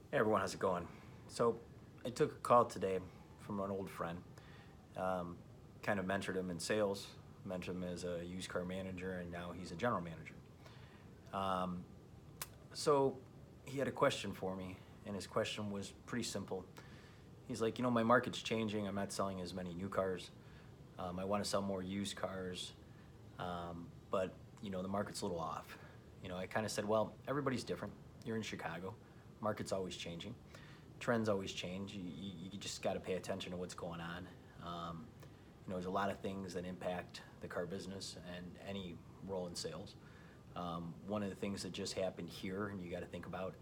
Hey everyone, how's it going? So I took a call today from an old friend. Um, kind of mentored him in sales, mentored him as a used car manager, and now he's a general manager. Um, so he had a question for me, and his question was pretty simple. He's like, my market's changing. I'm not selling as many new cars. I want to sell more used cars, but the market's a little off. I kind of said, well, everybody's different. You're in Chicago. Market's always changing. Trends always change. You just got to pay attention to what's going on. There's a lot of things that impact the car business and any role in sales. One of the things that just happened here, and you got to think about,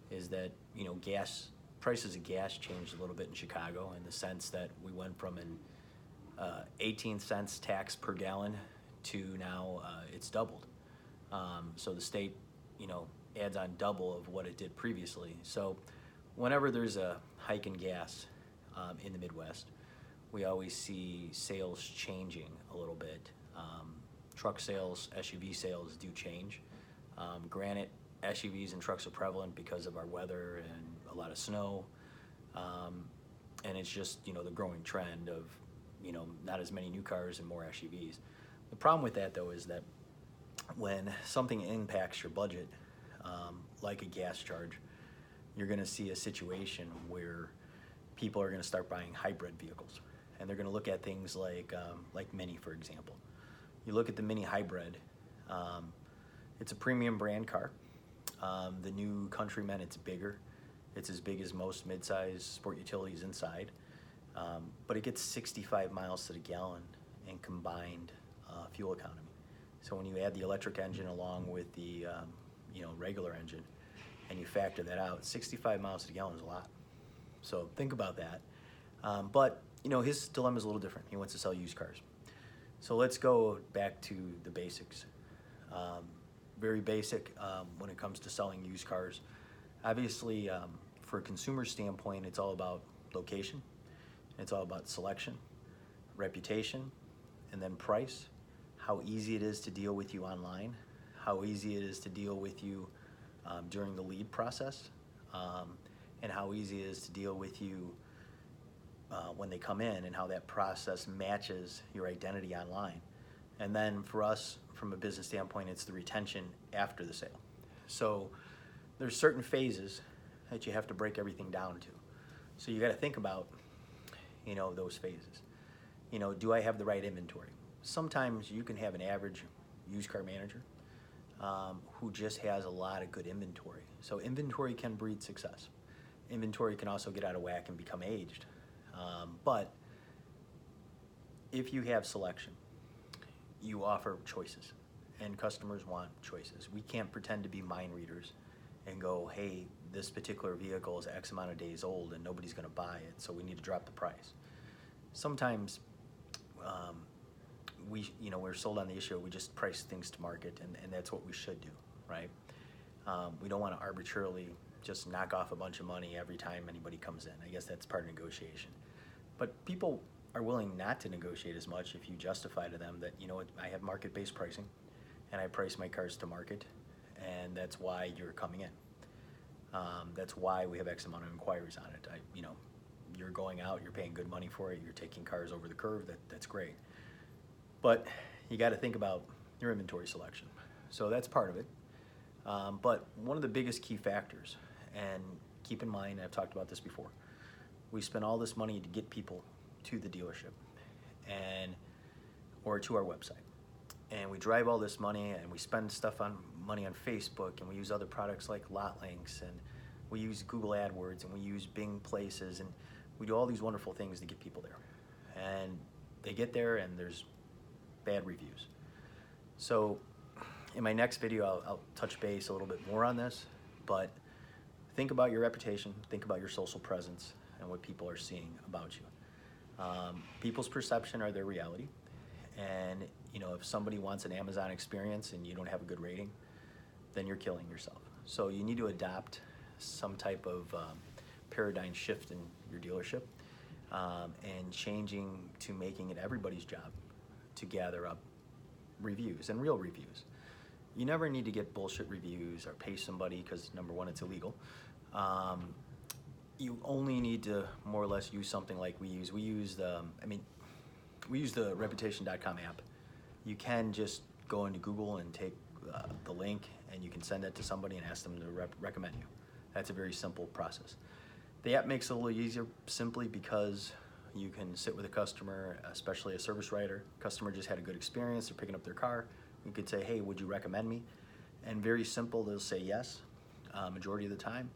is that gas prices of gas changed a little bit in Chicago in the sense that we went from an 18 cents tax per gallon to now it's doubled. So the state, adds on double of what it did previously. So whenever there's a hike in gas in the Midwest, we always see sales changing a little bit. Truck sales, SUV sales do change. Granted, SUVs and trucks are prevalent because of our weather and a lot of snow. And it's just, the growing trend of, not as many new cars and more SUVs. The problem with that, though, is that when something impacts your budget, like a gas charge, you're going to see a situation where people are going to start buying hybrid vehicles, and they're going to look at things like Mini, for example. You look at the Mini Hybrid. It's a premium brand car. The new Countryman, it's bigger. It's as big as most midsize sport utilities inside, but it gets 65 miles to the gallon in combined fuel economy. So when you add the electric engine along with the regular engine, and you factor that out, 65 miles to the gallon is a lot. So think about that. But his dilemma is a little different. He wants to sell used cars. So let's go back to the basics. Very basic when it comes to selling used cars. Obviously, for a consumer standpoint, it's all about location. It's all about selection, reputation, and then price. How easy it is to deal with you online, how easy it is to deal with you during the lead process, and how easy it is to deal with you when they come in, and how that process matches your identity online. And then for us, from a business standpoint, it's the retention after the sale. So there's certain phases that you have to break everything down to. So you got to think about, those phases. Do I have the right inventory? Sometimes you can have an average used car manager who just has a lot of good inventory. So inventory can breed success. Inventory can also get out of whack and become aged. But if you have selection, you offer choices, and customers want choices. We can't pretend to be mind readers and go, hey, this particular vehicle is X amount of days old and nobody's going to buy it, so we need to drop the price. Sometimes we're sold on the issue, we just price things to market, and that's what we should do, right? We don't want to arbitrarily just knock off a bunch of money every time anybody comes in. I guess that's part of negotiation. But people are willing not to negotiate as much if you justify to them that, I have market-based pricing, and I price my cars to market, and that's why you're coming in. That's why we have X amount of inquiries on it. You're going out, you're paying good money for it, you're taking cars over the curve, that's great. But you got to think about your inventory selection. So that's part of it. But one of the biggest key factors, and keep in mind, I've talked about this before, we spend all this money to get people to the dealership or to our website. And we drive all this money, and we spend money on Facebook, and we use other products like Lot Links, and we use Google AdWords, and we use Bing Places, and we do all these wonderful things to get people there. And they get there, and there's bad reviews. So in my next video, I'll touch base a little bit more on this, but think about your reputation, think about your social presence, and what people are seeing about you. People's perception are their reality, and if somebody wants an Amazon experience and you don't have a good rating, then you're killing yourself. So you need to adopt some type of paradigm shift in your dealership, and changing to making it everybody's job to gather up reviews and real reviews. You never need to get bullshit reviews or pay somebody because, number one, it's illegal. you only need to more or less use something like we use. We use the reputation.com app. You can just go into Google and take the link, and you can send it to somebody and ask them to recommend you. That's a very simple process. The app makes it a little easier simply because you can sit with a customer, especially a service writer. Customer just had a good experience, they're picking up their car. You could say, hey, would you recommend me? And very simple, they'll say yes, majority of the time.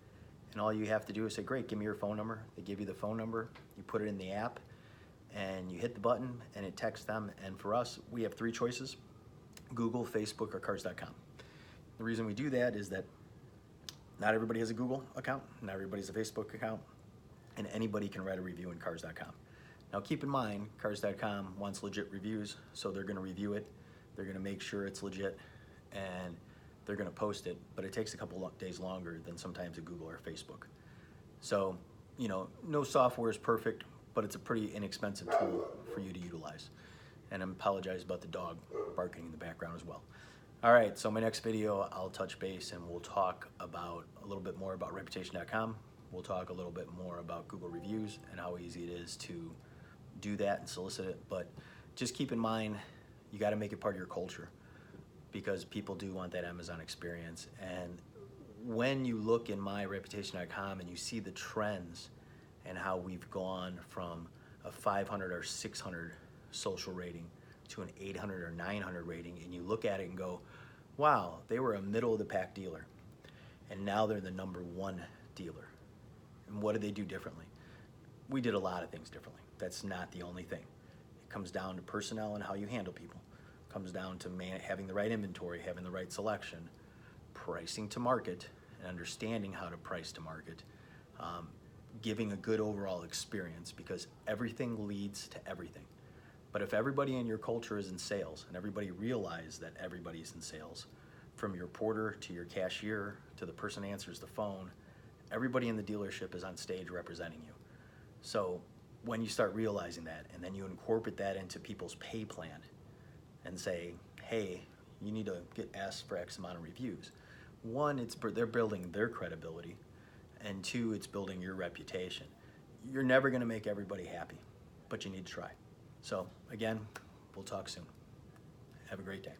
And all you have to do is say, great, give me your phone number. They give you the phone number, you put it in the app, and you hit the button, and it texts them. And for us, we have 3 choices: Google, Facebook, or Cars.com. The reason we do that is that not everybody has a Google account, not everybody has a Facebook account, and anybody can write a review in Cars.com. Now keep in mind, Cars.com wants legit reviews, so they're gonna review it, they're gonna make sure it's legit, and they're gonna post it, but it takes a couple days longer than sometimes a Google or Facebook. So, no software is perfect, but it's a pretty inexpensive tool for you to utilize. And I apologize about the dog barking in the background as well. All right, so my next video, I'll touch base and we'll talk about a little bit more about reputation.com. We'll talk a little bit more about Google reviews and how easy it is to do that and solicit it. But just keep in mind, you got to make it part of your culture, because people do want that Amazon experience. And when you look in my reputation.com and you see the trends and how we've gone from a 500 or 600 social rating to an 800 or 900 rating, and you look at it and go, wow, they were a middle of the pack dealer, and now they're the #1 dealer. And what did they do differently? We did a lot of things differently. That's not the only thing. It comes down to personnel and how you handle people. It comes down to having the right inventory, having the right selection, pricing to market, and understanding how to price to market, giving a good overall experience, because everything leads to everything. But if everybody in your culture is in sales, and everybody realizes that everybody's in sales, from your porter to your cashier to the person who answers the phone, everybody in the dealership is on stage representing you. So when you start realizing that, and then you incorporate that into people's pay plan and say, hey, you need to get asked for X amount of reviews. 1, they're building their credibility, and 2, it's building your reputation. You're never gonna make everybody happy, but you need to try. So again, we'll talk soon. Have a great day.